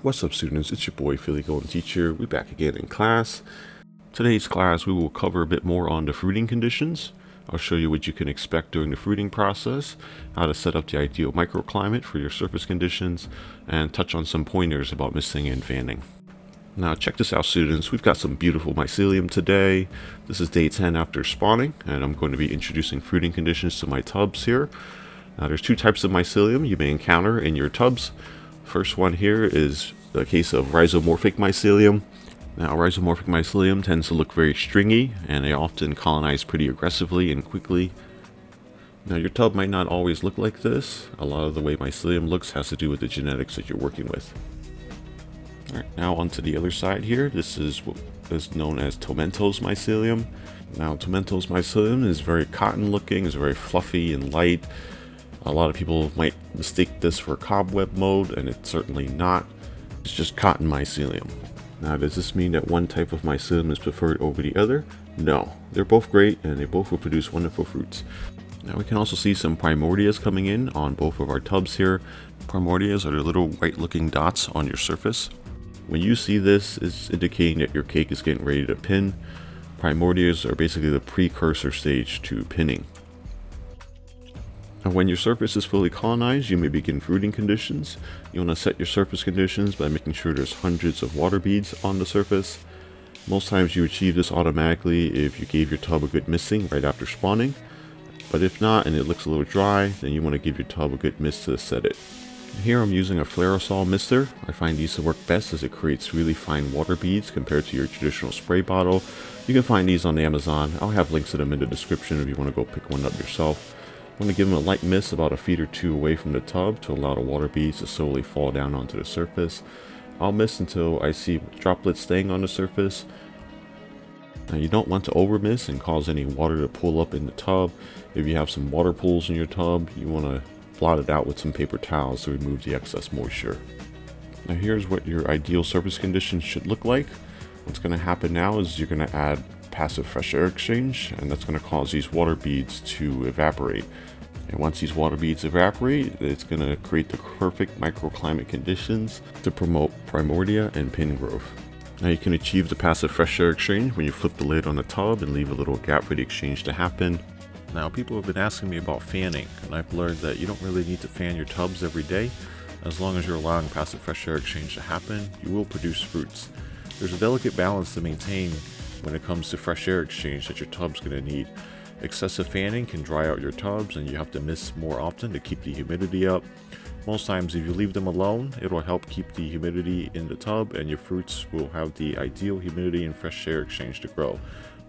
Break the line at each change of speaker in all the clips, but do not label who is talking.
What's up, students? It's your boy Philly Golden Teacher. We're back again in class. Today's class we will cover a bit more on the fruiting conditions. I'll show you what you can expect during the fruiting process, how to set up the ideal microclimate for your surface conditions, and touch on some pointers about misting and fanning. Now check this out, students. We've got some beautiful mycelium today. This is day 10 after spawning, and I'm going to be introducing fruiting conditions to my tubs here. Now there's two types of mycelium you may encounter in your tubs. First one here is the case of Rhizomorphic Mycelium. Now, Rhizomorphic Mycelium tends to look very stringy, and they often colonize pretty aggressively and quickly. Now, your tub might not always look like this. A lot of the way mycelium looks has to do with the genetics that you're working with. Alright, now onto the other side here. This is what is known as Tomentos Mycelium. Now, Tomentos Mycelium is very cotton looking, it's very fluffy and light. A lot of people might mistake this for cobweb mode, and it's certainly not. It's just cotton mycelium. Now, does this mean that one type of mycelium is preferred over the other? No, they're both great, and they both will produce wonderful fruits. Now, we can also see some Primordials coming in on both of our tubs here. Primordials are the little white-looking dots on your surface. When you see this, it's indicating that your cake is getting ready to pin. Primordials are basically the precursor stage to pinning. Now, when your surface is fully colonized, you may begin fruiting conditions. You want to set your surface conditions by making sure there's hundreds of water beads on the surface. Most times you achieve this automatically if you gave your tub a good misting right after spawning. But if not, and it looks a little dry, then you want to give your tub a good mist to set it. Here I'm using a Flairosol mister. I find these to work best as it creates really fine water beads compared to your traditional spray bottle. You can find these on Amazon. I'll have links to them in the description if you want to go pick one up yourself. I'm going to give them a light mist about a feet or two away from the tub to allow the water beads to slowly fall down onto the surface. I'll mist until I see droplets staying on the surface. Now, you don't want to over mist and cause any water to pool up in the tub. If you have some water pools in your tub, you want to blot it out with some paper towels to remove the excess moisture. Now, here's what your ideal surface conditions should look like. What's going to happen now is you're going to add passive fresh air exchange, and that's going to cause these water beads to evaporate. And once these water beads evaporate, it's going to create the perfect microclimate conditions to promote primordia and pin growth. Now, you can achieve the passive fresh air exchange when you flip the lid on the tub and leave a little gap for the exchange to happen. Now, people have been asking me about fanning, and I've learned that you don't really need to fan your tubs every day. As long as you're allowing passive fresh air exchange to happen, you will produce fruits. There's a delicate balance to maintain when it comes to fresh air exchange that your tub's going to need. Excessive fanning can dry out your tubs, and you have to mist more often to keep the humidity up. Most times, if you leave them alone, it will help keep the humidity in the tub, and your fruits will have the ideal humidity and fresh air exchange to grow.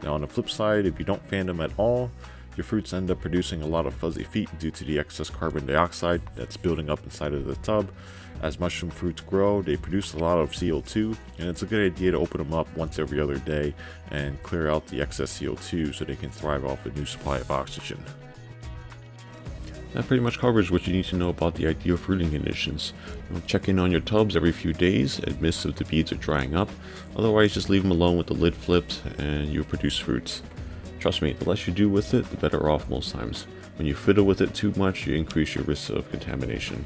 Now, on the flip side, if you don't fan them at all, your fruits end up producing a lot of fuzzy feet due to the excess carbon dioxide that's building up inside of the tub. As mushroom fruits grow, they produce a lot of CO2, and it's a good idea to open them up once every other day and clear out the excess CO2 so they can thrive off a new supply of oxygen. That pretty much covers what you need to know about the ideal fruiting conditions. Check in on your tubs every few days and mist if the beads are drying up. Otherwise, just leave them alone with the lid flipped and you'll produce fruits. Trust me, the less you do with it, the better off most times. When you fiddle with it too much, you increase your risk of contamination.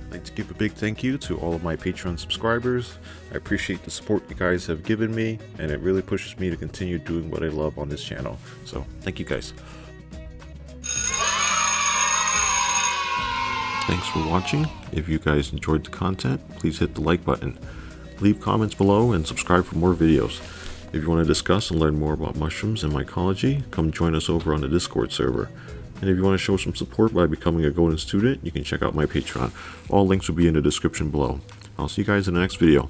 I'd like to give a big thank you to all of my Patreon subscribers. I appreciate the support you guys have given me, and it really pushes me to continue doing what I love on this channel. So, thank you guys. Thanks for watching. If you guys enjoyed the content, please hit the like button. Leave comments below and subscribe for more videos. If you want to discuss and learn more about mushrooms and mycology, come join us over on the Discord server. And if you want to show some support by becoming a golden student, you can check out my Patreon. All links will be in the description below. I'll see you guys in the next video.